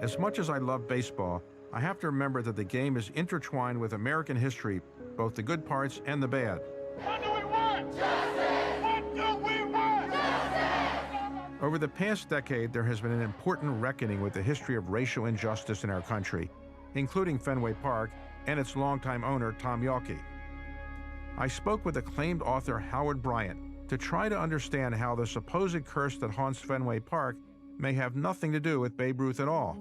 As much as I love baseball, I have to remember that the game is intertwined with American history, both the good parts and the bad. What do we want? Justice! What do we want? Justice! Over the past decade, there has been an important reckoning with the history of racial injustice in our country, including Fenway Park and its longtime owner, Tom Yawkey. I spoke with acclaimed author Howard Bryant to try to understand how the supposed curse that haunts Fenway Park may have nothing to do with Babe Ruth at all.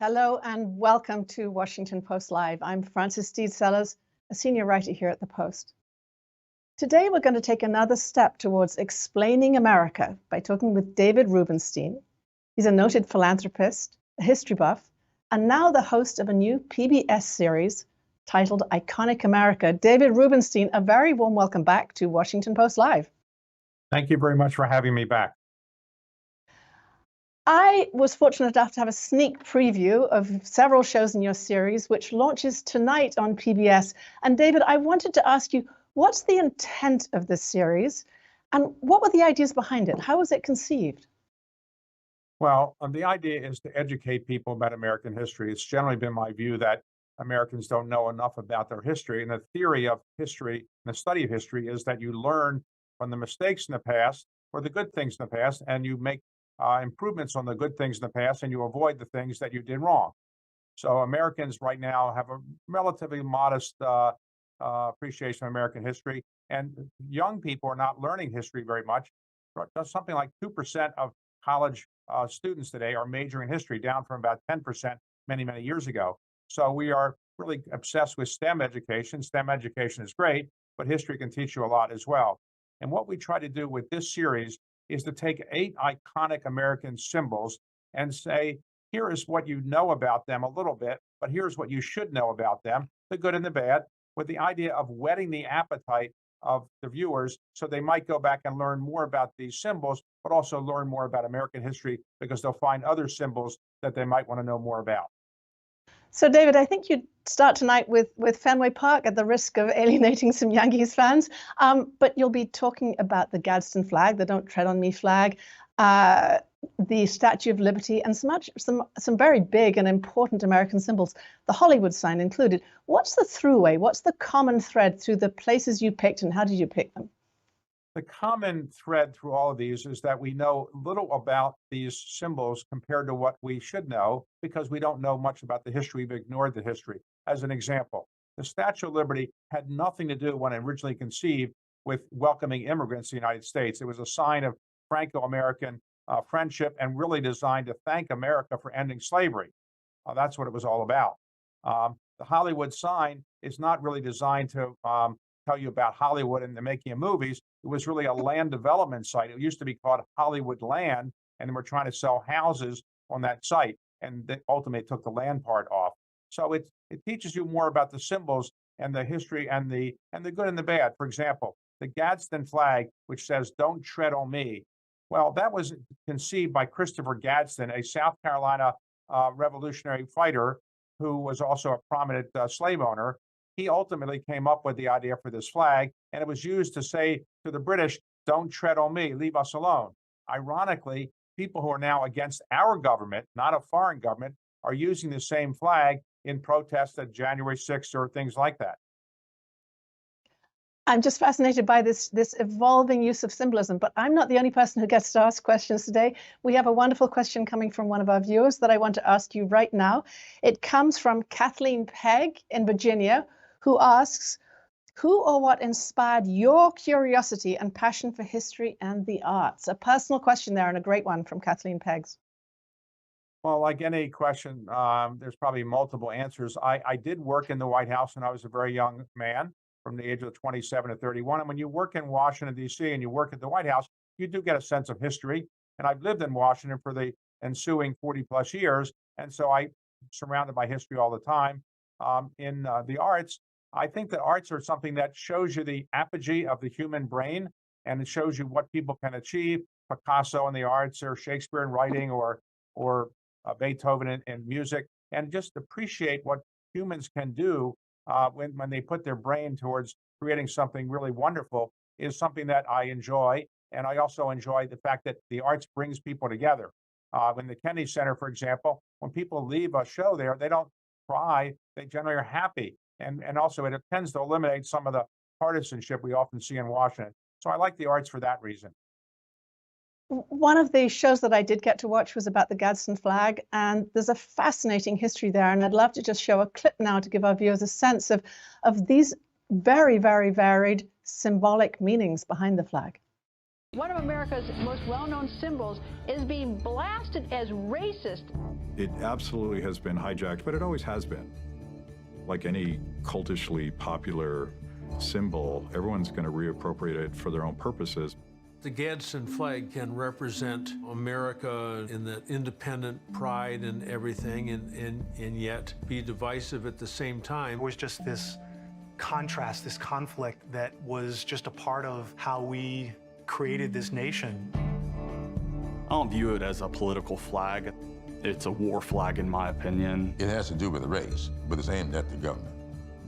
Hello and welcome to Washington Post Live. I'm Frances Steed Sellers, a senior writer here at the Post. Today we're going to take another step towards explaining America by talking with David Rubenstein. He's a noted philanthropist, a history buff, and now the host of a new PBS series titled Iconic America. David Rubenstein, a very warm welcome back to Washington Post Live. Thank you very much for having me back. I was fortunate enough to have a sneak preview of several shows in your series, which launches tonight on PBS. And David, I wanted to ask you, what's the intent of this series? And what were the ideas behind it? How was it conceived? Well, the idea is to educate people about American history. It's generally been my view that Americans don't know enough about their history. And the theory of history and the study of history is that you learn from the mistakes in the past or the good things in the past, and you make improvements on the good things in the past, and you avoid the things that you did wrong. So Americans right now have a relatively modest appreciation of American history, and young people are not learning history very much. Something like 2% of college students today are majoring in history, down from about 10% many, many years ago. So we are really obsessed with STEM education. STEM education is great, but history can teach you a lot as well. And what we try to do with this series is to take 8 iconic American symbols and say, here is what you know about them a little bit, but here's what you should know about them, the good and the bad, with the idea of whetting the appetite of the viewers so they might go back and learn more about these symbols, but also learn more about American history because they'll find other symbols that they might want to know more about. So, David, I think you'd start tonight with Fenway Park at the risk of alienating some Yankees fans. But you'll be talking about the Gadsden Flag, the Don't Tread on Me flag, the Statue of Liberty, and some very big and important American symbols, the Hollywood sign included. What's the throughway? What's the common thread through the places you picked, and how did you pick them? The common thread through all of these is that we know little about these symbols compared to what we should know because we don't know much about the history. We've ignored the history. As an example, the Statue of Liberty had nothing to do when originally conceived with welcoming immigrants to the United States. It was a sign of Franco-American friendship and really designed to thank America for ending slavery. That's what it was all about. The Hollywood sign is not really designed to tell you about Hollywood and the making of movies. It was really a land development site. It used to be called Hollywood Land, and they were trying to sell houses on that site, and they ultimately took the land part off. So it teaches you more about the symbols and the history and the good and the bad. For example, the Gadsden Flag, which says "Don't tread on me." Well, that was conceived by Christopher Gadsden, a South Carolina revolutionary fighter who was also a prominent slave owner. He ultimately came up with the idea for this flag, and it was used to say to the British, "Don't tread on me, leave us alone." Ironically, people who are now against our government, not a foreign government, are using the same flag in protest at January 6th or things like that. I'm just fascinated by this evolving use of symbolism, but I'm not the only person who gets to ask questions today. We have a wonderful question coming from one of our viewers that I want to ask you right now. It comes from Kathleen Pegg in Virginia, who asks, who or what inspired your curiosity and passion for history and the arts? A personal question there and a great one from Kathleen Peggs. Well, like any question, there's probably multiple answers. I did work in the White House when I was a very young man, from the age of 27 to 31. And when you work in Washington, D.C., and you work at the White House, you do get a sense of history. And I've lived in Washington for the ensuing 40 plus years. And so I'm surrounded by history all the time. In the arts, I think that arts are something that shows you the apogee of the human brain, and it shows you what people can achieve. Picasso in the arts, or Shakespeare in writing, or Beethoven in music, and just appreciate what humans can do when they put their brain towards creating something really wonderful is something that I enjoy. And I also enjoy the fact that the arts brings people together. In the Kennedy Center, for example, when people leave a show there, they don't cry, they generally are happy. And also it tends to eliminate some of the partisanship we often see in Washington. So I like the arts for that reason. One of the shows that I did get to watch was about the Gadsden Flag, and there's a fascinating history there. And I'd love to just show a clip now to give our viewers a sense of these very, very varied symbolic meanings behind the flag. One of America's most well-known symbols is being blasted as racist. It absolutely has been hijacked, but it always has been. Like any cultishly popular symbol, everyone's going to reappropriate it for their own purposes. The Gadsden flag can represent America in that independent pride and everything, and yet be divisive at the same time. It was just this contrast, this conflict that was just a part of how we created this nation. I don't view it as a political flag. It's a war flag, in my opinion. It has to do with race, but it's aimed at the government.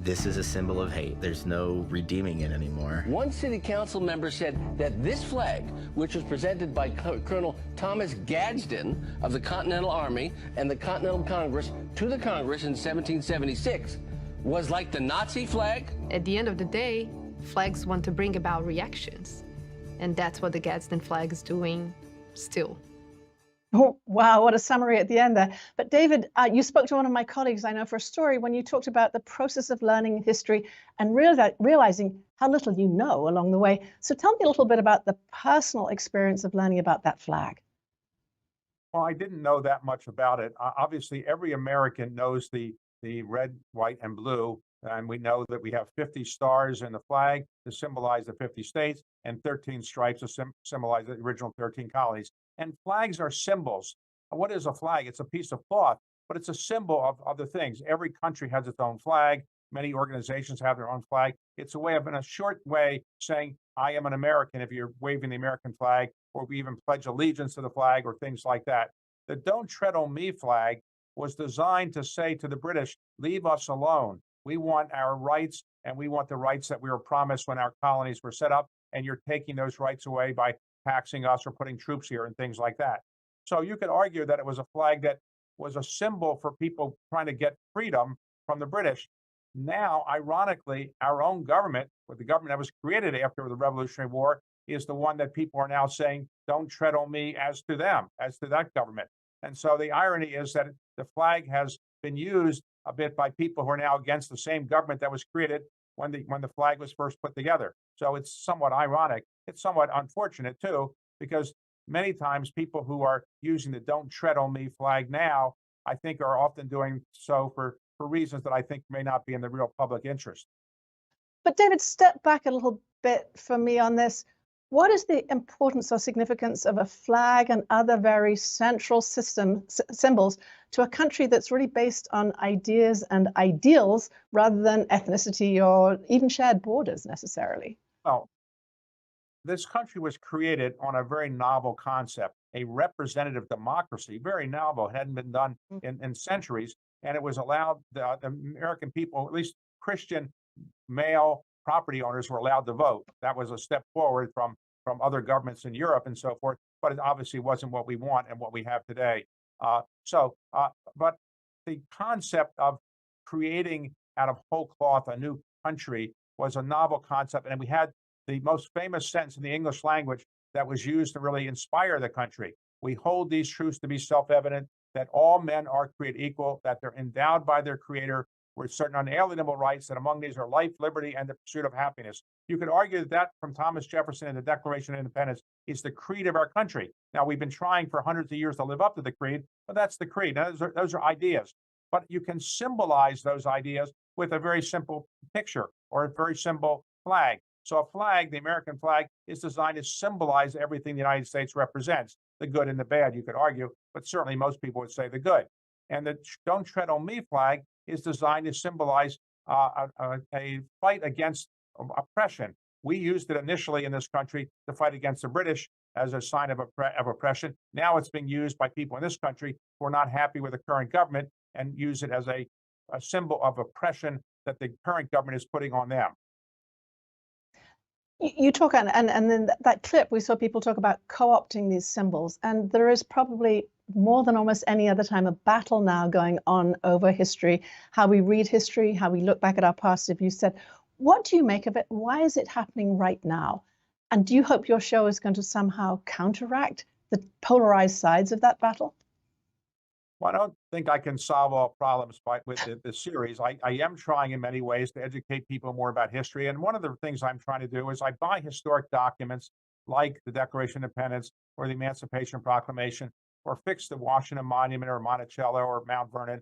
This is a symbol of hate. There's no redeeming it anymore. One city council member said that this flag, which was presented by Colonel Thomas Gadsden of the Continental Army and the Continental Congress to the Congress in 1776, was like the Nazi flag. At the end of the day, flags want to bring about reactions. And that's what the Gadsden flag is doing still. Oh, wow, what a summary at the end there. But David, you spoke to one of my colleagues, I know, for a story when you talked about the process of learning history and realizing how little you know along the way. So tell me a little bit about the personal experience of learning about that flag. Well, I didn't know that much about it. Obviously, every American knows the red, white, and blue. And we know that we have 50 stars in the flag to symbolize the 50 states and 13 stripes to symbolize the original 13 colonies. And flags are symbols. What is a flag? It's a piece of cloth, but it's a symbol of other things. Every country has its own flag. Many organizations have their own flag. It's a way of, in a short way, saying, I am an American if you're waving the American flag, or we even pledge allegiance to the flag, or things like that. The Don't Tread on Me flag was designed to say to the British, leave us alone. We want our rights, and we want the rights that we were promised when our colonies were set up, and you're taking those rights away by taxing us or putting troops here and things like that. So you could argue that it was a flag that was a symbol for people trying to get freedom from the British. Now, ironically, our own government, or the government that was created after the Revolutionary War, is the one that people are now saying, don't tread on me, as to them, as to that government. And so the irony is that the flag has been used a bit by people who are now against the same government that was created when the flag was first put together. So it's somewhat ironic. It's somewhat unfortunate too, because many times people who are using the Don't Tread on Me flag now, I think are often doing so for reasons that I think may not be in the real public interest. But David, step back a little bit for me on this. What is the importance or significance of a flag and other very central symbols to a country that's really based on ideas and ideals rather than ethnicity or even shared borders necessarily? Well, this country was created on a very novel concept, a representative democracy, very novel. It hadn't been done in centuries. And it was allowed the American people, at least Christian male property owners, were allowed to vote. That was a step forward from other governments in Europe and so forth, but it obviously wasn't what we want and what we have today. But the concept of creating out of whole cloth a new country was a novel concept. And we had the most famous sentence in the English language that was used to really inspire the country. We hold these truths to be self-evident, that all men are created equal, that they're endowed by their creator with certain unalienable rights, and among these are life, liberty, and the pursuit of happiness. You could argue that that from Thomas Jefferson in the Declaration of Independence is the creed of our country. Now, we've been trying for hundreds of years to live up to the creed, but that's the creed. Now, those are ideas. But you can symbolize those ideas with a very simple picture or a very simple flag. So a flag, the American flag, is designed to symbolize everything the United States represents, the good and the bad, you could argue, but certainly most people would say the good. And the Don't Tread on Me flag is designed to symbolize a fight against oppression. We used it initially in this country to fight against the British as a sign of oppression. Now it's being used by people in this country who are not happy with the current government and use it as a symbol of oppression that the current government is putting on them. You talk and then that clip, we saw people talk about co-opting these symbols, and there is probably more than almost any other time a battle now going on over history, how we read history, how we look back at our past. If you said, what do you make of it? Why is it happening right now? And do you hope your show is going to somehow counteract the polarized sides of that battle? Well, I don't think I can solve all problems with the series. I am trying in many ways to educate people more about history. And one of the things I'm trying to do is I buy historic documents like the Declaration of Independence or the Emancipation Proclamation, or fix the Washington Monument or Monticello or Mount Vernon.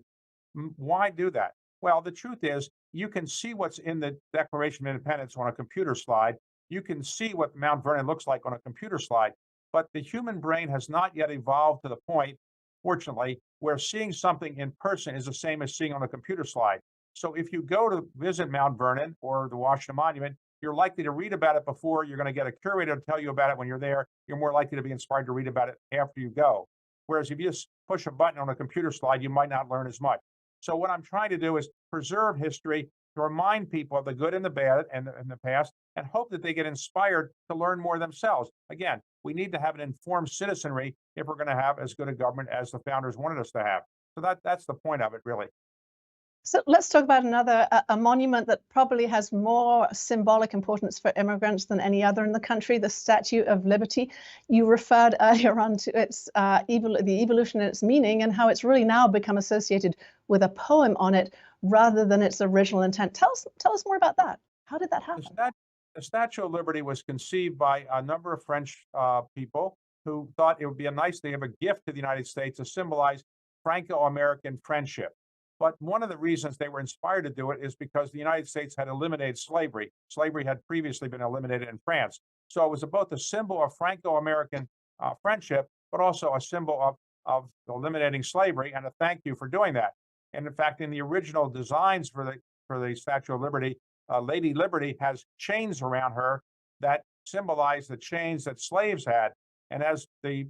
Why do that? Well, the truth is you can see what's in the Declaration of Independence on a computer slide. You can see what Mount Vernon looks like on a computer slide, but the human brain has not yet evolved to the point, fortunately, where seeing something in person is the same as seeing on a computer slide. So if you go to visit Mount Vernon or the Washington Monument, you're likely to read about it before. You're going to get a curator to tell you about it when you're there. You're more likely to be inspired to read about it after you go. Whereas if you just push a button on a computer slide, you might not learn as much. So what I'm trying to do is preserve history to remind people of the good and the bad and the past, and hope that they get inspired to learn more themselves. Again, we need to have an informed citizenry if we're going to have as good a government as the founders wanted us to have. So that's the point of it, really. So let's talk about another, a monument that probably has more symbolic importance for immigrants than any other in the country, the Statue of Liberty. You referred earlier on to its the evolution in its meaning and how it's really now become associated with a poem on it rather than its original intent. Tell us more about that. How did that happen? The Statue of Liberty was conceived by a number of French people who thought it would be a nice thing of a gift to the United States to symbolize Franco-American friendship. But one of the reasons they were inspired to do it is because the United States had eliminated slavery. Slavery had previously been eliminated in France. So it was both a symbol of Franco-American friendship, but also a symbol of eliminating slavery and a thank you for doing that. And in fact, in the original designs for the Statue of Liberty, Lady Liberty has chains around her that symbolize the chains that slaves had. And as the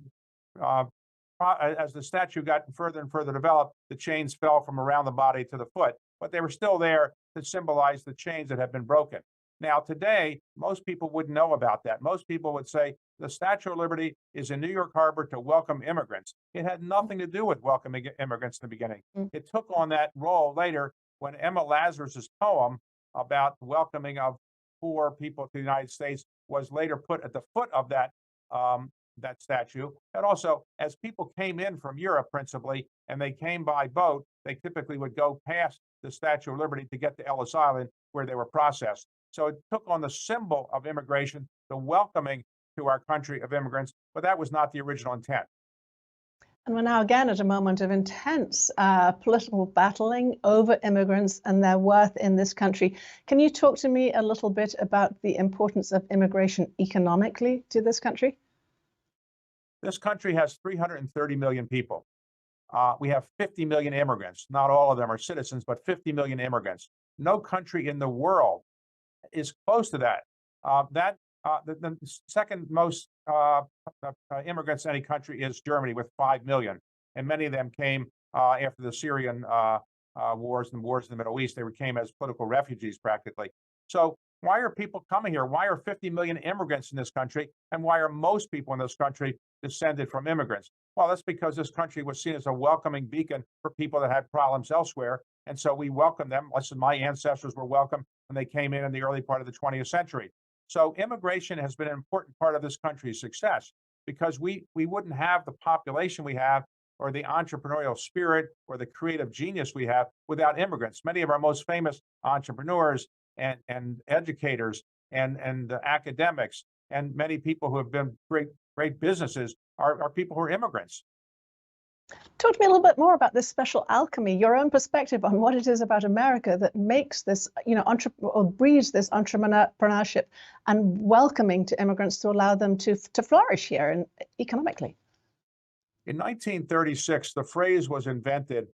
statue got further and further developed, the chains fell from around the body to the foot, but they were still there to symbolize the chains that had been broken. Now, today, most people wouldn't know about that. Most people would say the Statue of Liberty is in New York Harbor to welcome immigrants. It had nothing to do with welcoming immigrants in the beginning. It took on that role later when Emma Lazarus's poem about welcoming of poor people to the United States was later put at the foot of that statue. And also, as people came in from Europe principally, and they came by boat, they typically would go past the Statue of Liberty to get to Ellis Island, where they were processed. So it took on the symbol of immigration, the welcoming to our country of immigrants, but that was not the original intent. And we're now again at a moment of intense political battling over immigrants and their worth in this country. Can you talk to me a little bit about the importance of immigration economically to this country? This country has 330 million people. We have 50 million immigrants. Not all of them are citizens, but 50 million immigrants. No country in the world is close to that. The second most immigrants in any country is Germany with 5 million. And many of them came after the Syrian wars and wars in the Middle East. They came as political refugees practically. So why are people coming here? Why are 50 million immigrants in this country? And why are most people in this country descended from immigrants? Well, that's because this country was seen as a welcoming beacon for people that had problems elsewhere. And so we welcome them. Listen, my ancestors were welcome when they came in the early part of the 20th century. So immigration has been an important part of this country's success because we wouldn't have the population we have or the entrepreneurial spirit or the creative genius we have without immigrants. Many of our most famous entrepreneurs and educators and academics and many people who have been great businesses are people who are immigrants. Talk to me a little bit more about this special alchemy, your own perspective on what it is about America that makes this, or breeds this entrepreneurship and welcoming to immigrants to allow them to flourish here and economically. In 1936, the phrase was invented,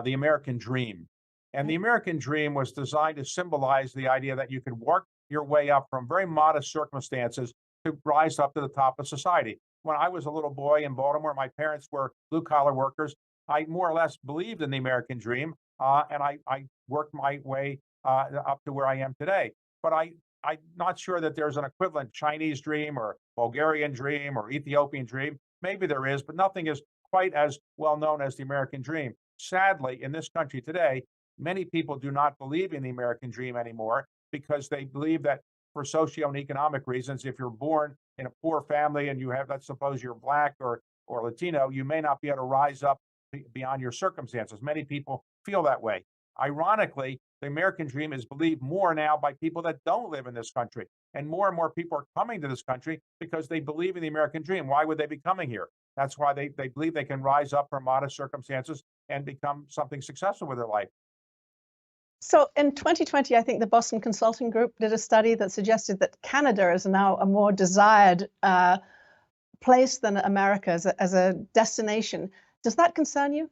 the American dream. And the American dream was designed to symbolize the idea that you could work your way up from very modest circumstances to rise up to the top of society. When I was a little boy in Baltimore, my parents were blue-collar workers. I more or less believed in the American dream, and I worked my way up to where I am today. But I'm not sure that there's an equivalent Chinese dream or Bulgarian dream or Ethiopian dream. Maybe there is, but nothing is quite as well known as the American dream. Sadly, in this country today, many people do not believe in the American dream anymore because they believe that for socio and economic reasons, if you're born in a poor family and you have, let's suppose you're Black or Latino, you may not be able to rise up beyond your circumstances. Many people feel that way. Ironically, the American dream is believed more now by people that don't live in this country. And more people are coming to this country because they believe in the American dream. Why would they be coming here? That's why they believe they can rise up from modest circumstances and become something successful with their life. So in 2020, I think the Boston Consulting Group did a study that suggested that Canada is now a more desired place than America as a destination. Does that concern you?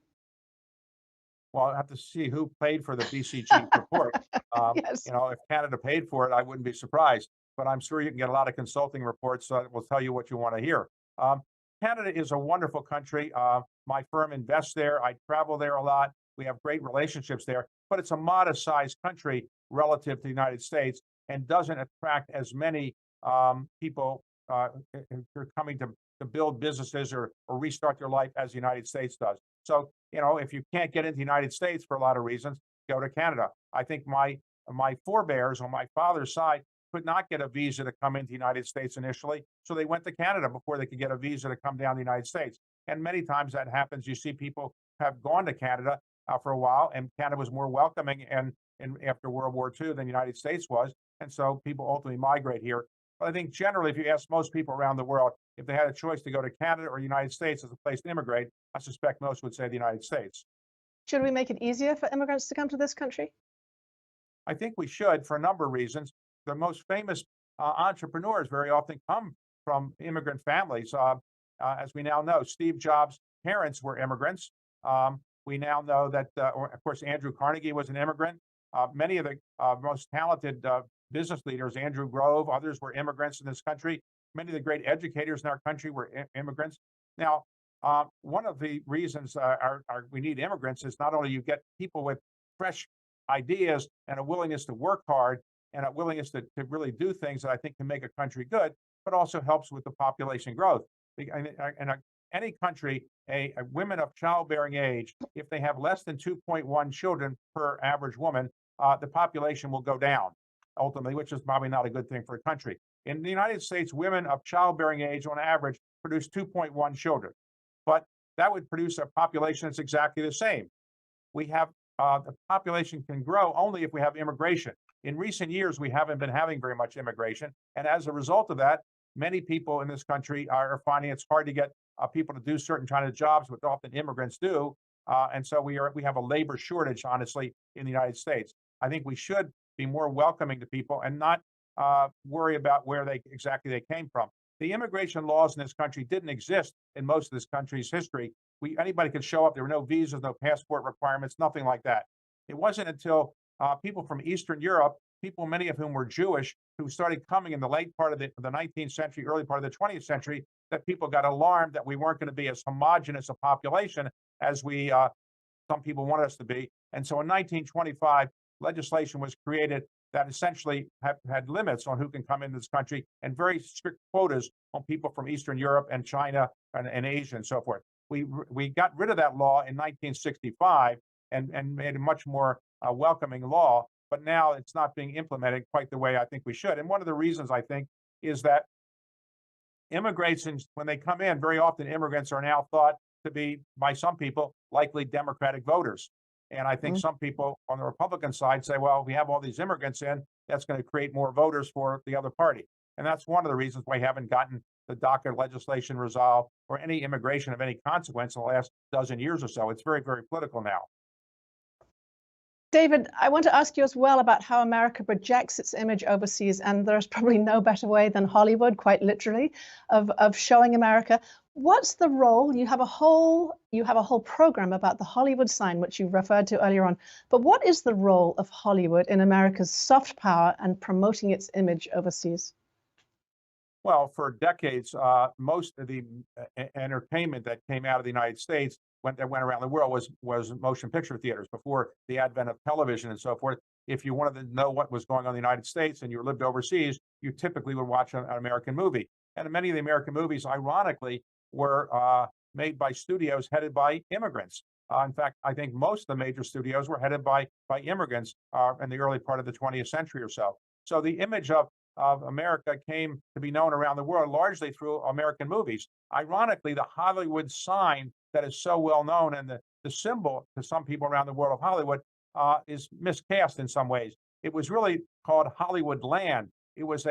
Well, I'll have to see who paid for the BCG report. Yes. If Canada paid for it, I wouldn't be surprised. But I'm sure you can get a lot of consulting reports that will tell you what you want to hear. Canada is a wonderful country. My firm invests there. I travel there a lot. We have great relationships there. But it's a modest-sized country relative to the United States and doesn't attract as many people who are coming to build businesses or restart their life as the United States does. So, if you can't get into the United States for a lot of reasons, go to Canada. I think my forebears on my father's side could not get a visa to come into the United States initially, so they went to Canada before they could get a visa to come down to the United States. And many times that happens. You see people have gone to Canada for a while, and Canada was more welcoming and after World War II than the United States was, and so people ultimately migrate here. But I think generally, if you ask most people around the world if they had a choice to go to Canada or the United States as a place to immigrate, I suspect most would say the United States. Should we make it easier for immigrants to come to this country? I think we should for a number of reasons. The most famous entrepreneurs very often come from immigrant families. As we now know, Steve Jobs' parents were immigrants. We now know that, of course, Andrew Carnegie was an immigrant. Many of the most talented business leaders, Andrew Grove, others were immigrants in this country. Many of the great educators in our country were immigrants. Now, one of the reasons we need immigrants is not only you get people with fresh ideas and a willingness to work hard and a willingness to really do things that I think can make a country good, but also helps with the population growth. In any country, women of childbearing age, if they have less than 2.1 children per average woman, the population will go down ultimately, which is probably not a good thing for a country. In the United States, women of childbearing age on average produce 2.1 children, but that would produce a population that's exactly the same. We have the population can grow only if we have immigration. In recent years, we haven't been having very much immigration, and as a result of that, many people in this country are finding it's hard to get people to do certain kind of jobs, which often immigrants do, and so we have a labor shortage, honestly, in the United States. I think we should be more welcoming to people and not worry about where exactly they came from. The immigration laws in this country didn't exist in most of this country's history. Anybody could show up. There were no visas, no passport requirements, nothing like that. It wasn't until people from Eastern Europe, people many of whom were Jewish, who started coming in the late part of the 19th century, early part of the 20th century, that people got alarmed that we weren't going to be as homogenous a population as some people wanted us to be. And so in 1925, legislation was created that essentially had limits on who can come into this country and very strict quotas on people from Eastern Europe and China and Asia and so forth. We got rid of that law in 1965 and made a much more welcoming law, but now it's not being implemented quite the way I think we should. And one of the reasons, I think, is that immigrants, when they come in, very often immigrants are now thought to be, by some people, likely Democratic voters. And I think some people on the Republican side say, well, if we have all these immigrants in, that's going to create more voters for the other party. And that's one of the reasons why we haven't gotten the DACA legislation resolved or any immigration of any consequence in the last dozen years or so. It's very, very political now. David, I want to ask you as well about how America projects its image overseas, and there's probably no better way than Hollywood, quite literally, of showing America. What's the role? You have a whole program about the Hollywood sign, which you referred to earlier on. But what is the role of Hollywood in America's soft power and promoting its image overseas? Well, for decades, most of the entertainment that came out of the United States that went around the world was motion picture theaters before the advent of television and so forth. If you wanted to know what was going on in the United States and you lived overseas, you typically would watch an American movie. And many of the American movies, ironically, were made by studios headed by immigrants. In fact, I think most of the major studios were headed by immigrants in the early part of the 20th century or so. So the image of America came to be known around the world largely through American movies. Ironically, the Hollywood sign that is so well known and the symbol to some people around the world of Hollywood is miscast in some ways. It was really called Hollywood Land. It was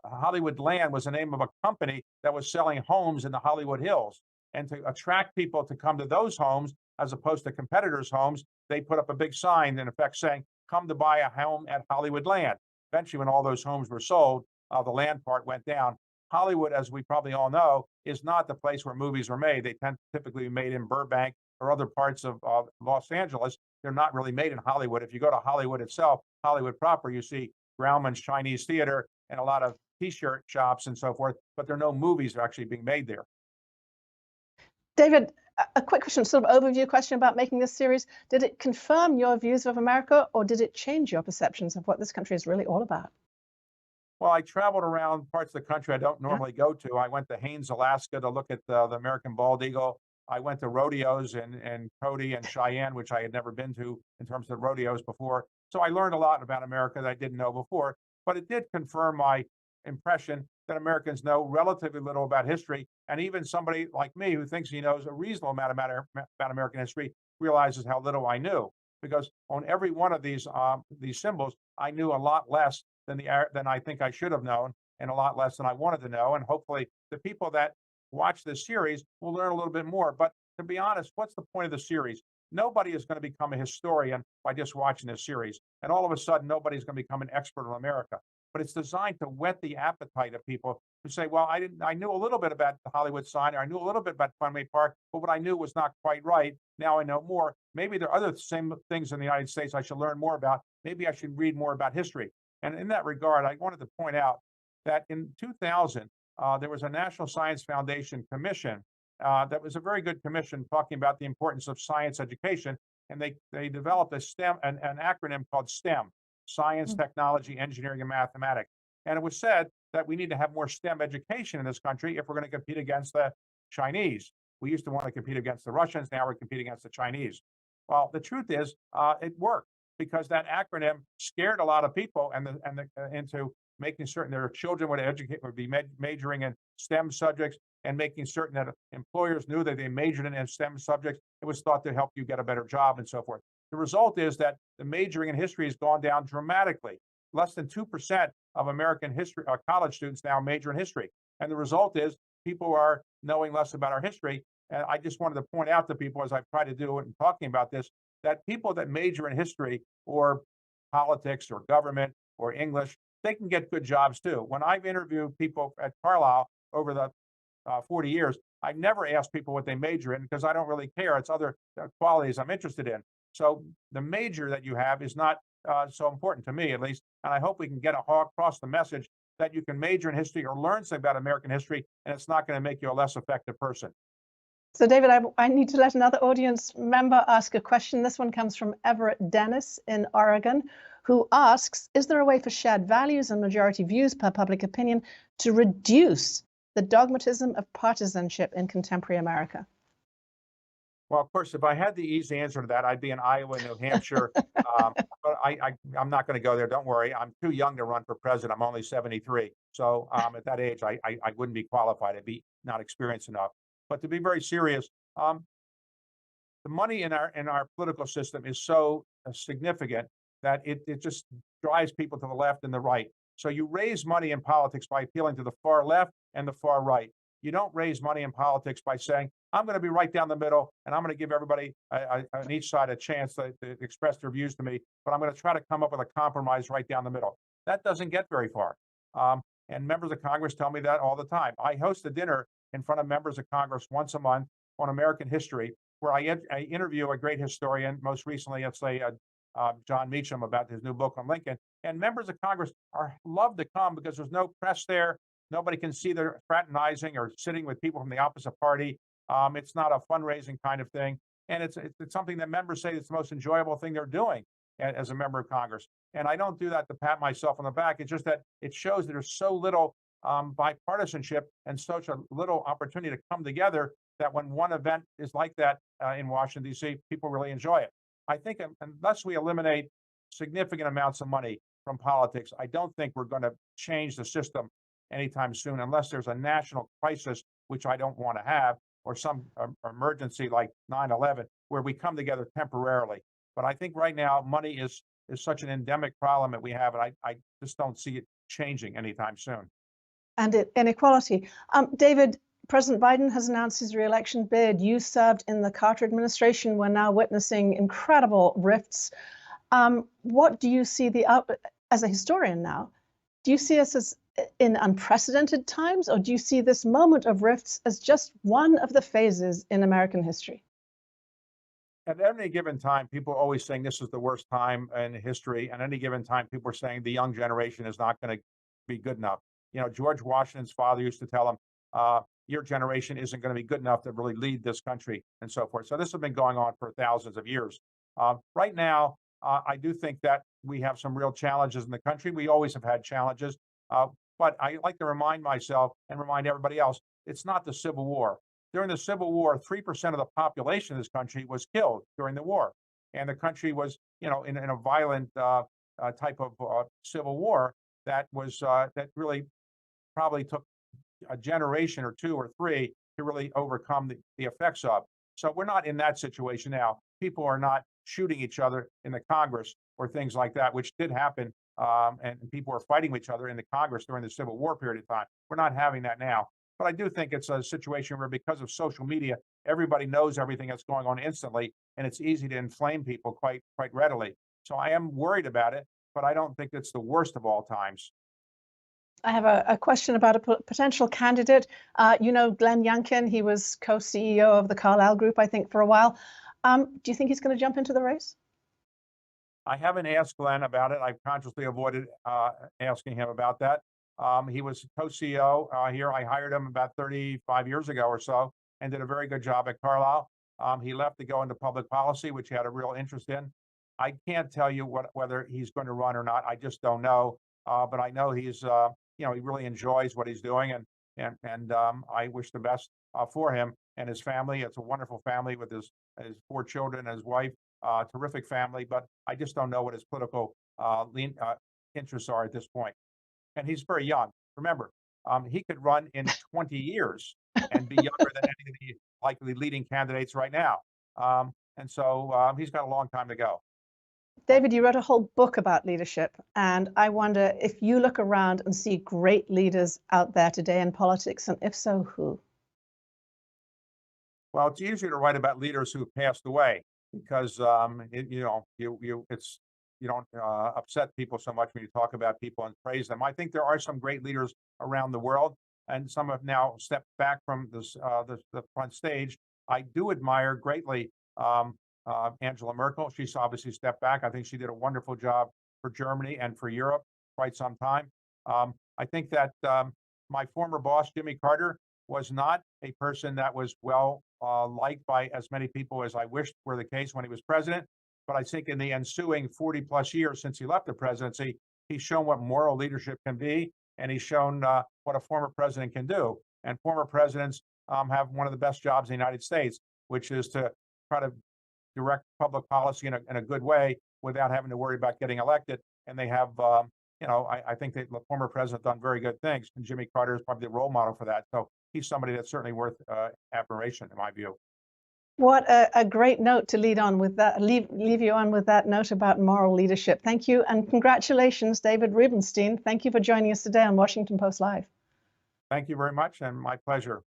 Hollywood Land was the name of a company that was selling homes in the Hollywood Hills. And to attract people to come to those homes, as opposed to competitors' homes, they put up a big sign in effect saying, come to buy a home at Hollywood Land. Eventually, when all those homes were sold, the land part went down. Hollywood, as we probably all know, is not the place where movies are made. They tend to typically be made in Burbank or other parts of Los Angeles. They're not really made in Hollywood. If you go to Hollywood itself, Hollywood proper, you see Grauman's Chinese Theater and a lot of T-shirt shops and so forth, but there are no movies actually being made there. David, a quick question, sort of overview question about making this series. Did it confirm your views of America, or did it change your perceptions of what this country is really all about? Well, I traveled around parts of the country I don't normally go to. I went to Haines, Alaska to look at the American bald eagle. I went to rodeos in Cody and Cheyenne, which I had never been to in terms of rodeos before. So I learned a lot about America that I didn't know before, but it did confirm my impression that Americans know relatively little about history. And even somebody like me who thinks he knows a reasonable amount about American history realizes how little I knew. Because on every one of these symbols, I knew a lot less than I think I should have known, and a lot less than I wanted to know. And hopefully the people that watch this series will learn a little bit more. But to be honest, what's the point of the series? Nobody is going to become a historian by just watching this series. And all of a sudden, nobody's going to become an expert on America. But it's designed to whet the appetite of people who say, well, I knew a little bit about the Hollywood sign, or I knew a little bit about Fenway Park, but what I knew was not quite right. Now I know more. Maybe there are other same things in the United States I should learn more about. Maybe I should read more about history. And in that regard, I wanted to point out that in 2000, there was a National Science Foundation commission that was a very good commission talking about the importance of science education. And they developed an acronym called STEM, Science, Technology, Engineering, and Mathematics. And it was said that we need to have more STEM education in this country if we're going to compete against the Chinese. We used to want to compete against the Russians. Now we're competing against the Chinese. Well, the truth is it worked, because that acronym scared a lot of people into making certain their children would be majoring in STEM subjects, and making certain that employers knew that they majored in STEM subjects. It was thought to help you get a better job and so forth. The result is that the majoring in history has gone down dramatically. Less than 2% of American history college students now major in history. And the result is people are knowing less about our history. And I just wanted to point out to people, as I've tried to do in talking about this, that people that major in history or politics or government or English, they can get good jobs too. When I've interviewed people at Carlyle over the 40 years, I've never asked people what they major in, because I don't really care. It's other qualities I'm interested in. So the major that you have is not so important to me, at least. And I hope we can get across the message that you can major in history or learn something about American history, and it's not going to make you a less effective person. So David, I need to let another audience member ask a question. This one comes from Everett Dennis in Oregon, who asks, is there a way for shared values and majority views per public opinion to reduce the dogmatism of partisanship in contemporary America? Well, of course, if I had the easy answer to that, I'd be in Iowa, New Hampshire. But I'm not going to go there. Don't worry. I'm too young to run for president. I'm only 73. So at that age, I wouldn't be qualified. I'd be not experienced enough. But to be very serious, the money in our political system is so significant that it just drives people to the left and the right. So you raise money in politics by appealing to the far left and the far right. You don't raise money in politics by saying, I'm going to be right down the middle, and I'm going to give everybody on each side a chance to express their views to me, but I'm going to try to come up with a compromise right down the middle. That doesn't get very far. And members of Congress tell me that all the time. I host a dinner in front of members of Congress once a month on American history, where I interview a great historian. Most recently, let's say John Meacham about his new book on Lincoln. And members of Congress love to come because there's no press there. Nobody can see they're fraternizing or sitting with people from the opposite party. It's not a fundraising kind of thing. And it's something that members say it's the most enjoyable thing they're doing as a member of Congress. And I don't do that to pat myself on the back. It's just that it shows that there's so little bipartisanship and such a little opportunity to come together that when one event is like that in Washington, D.C., people really enjoy it. I think unless we eliminate significant amounts of money from politics, I don't think we're going to change the system anytime soon, unless there's a national crisis, which I don't want to have, or some emergency like 9/11, where we come together temporarily. But I think right now, money is such an endemic problem that we have, and I just don't see it changing anytime soon. And inequality. David, President Biden has announced his re-election bid. You served in the Carter administration. We're now witnessing incredible rifts. What do you see as a historian now? Do you see us as in unprecedented times, or do you see this moment of rifts as just one of the phases in American history? At any given time, people are always saying this is the worst time in history. At any given time, people are saying the young generation is not going to be good enough. You know, George Washington's father used to tell him, your generation isn't going to be good enough to really lead this country, and so forth. So this has been going on for thousands of years. Right now, I do think that we have some real challenges in the country. We always have had challenges. But I like to remind myself and remind everybody else, it's not the Civil War. During the Civil War, 3% of the population of this country was killed during the war. And the country was, in a violent type of civil war that really probably took a generation or two or three to really overcome the effects of. So we're not in that situation now. People are not shooting each other in the Congress or things like that, which did happen. And people were fighting with each other in the Congress during the Civil War period of time. We're not having that now. But I do think it's a situation where, because of social media, everybody knows everything that's going on instantly, and it's easy to inflame people quite readily. So I am worried about it, but I don't think it's the worst of all times. I have a question about a potential candidate. Glenn Youngkin, he was co-CEO of the Carlyle Group, I think, for a while. Do you think he's going to jump into the race? I haven't asked Glenn about it. I've consciously avoided asking him about that. He was co-CEO here. I hired him about 35 years ago or so and did a very good job at Carlyle. He left to go into public policy, which he had a real interest in. I can't tell you whether he's going to run or not. I just don't know. But I know he's, he really enjoys what he's doing, and I wish the best for him and his family. It's a wonderful family with his 4 children and his wife. Terrific family, but I just don't know what his political interests are at this point. And he's very young. Remember, he could run in 20 years and be younger than any of the likely leading candidates right now. And so he's got a long time to go. David, you wrote a whole book about leadership, and I wonder if you look around and see great leaders out there today in politics, and if so, who? Well, it's easier to write about leaders who have passed away, because you don't upset people so much when you talk about people and praise them. I think there are some great leaders around the world, and some have now stepped back from the front stage. I do admire greatly Angela Merkel. She's obviously stepped back. I think she did a wonderful job for Germany and for Europe quite some time. I think that my former boss, Jimmy Carter, was not a person that was well liked by as many people as I wished were the case when he was president. But I think in the ensuing 40 plus years since he left the presidency, he's shown what moral leadership can be, and he's shown what a former president can do. And former presidents have one of the best jobs in the United States, which is to try to direct public policy in a good way without having to worry about getting elected. And they have, I think that the former president done very good things, and Jimmy Carter is probably the role model for that. So he's somebody that's certainly worth admiration, in my view. What a great note to lead on with that. Leave you on with that note about moral leadership. Thank you, and congratulations, David Rubenstein. Thank you for joining us today on Washington Post Live. Thank you very much, and my pleasure.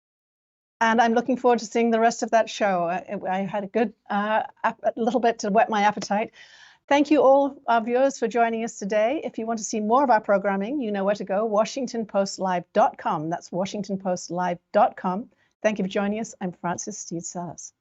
And I'm looking forward to seeing the rest of that show. I had a good a little bit to whet my appetite. Thank you all our viewers for joining us today. If you want to see more of our programming, you know where to go, WashingtonPostLive.com. That's WashingtonPostLive.com. Thank you for joining us. I'm Frances Steed Sellers.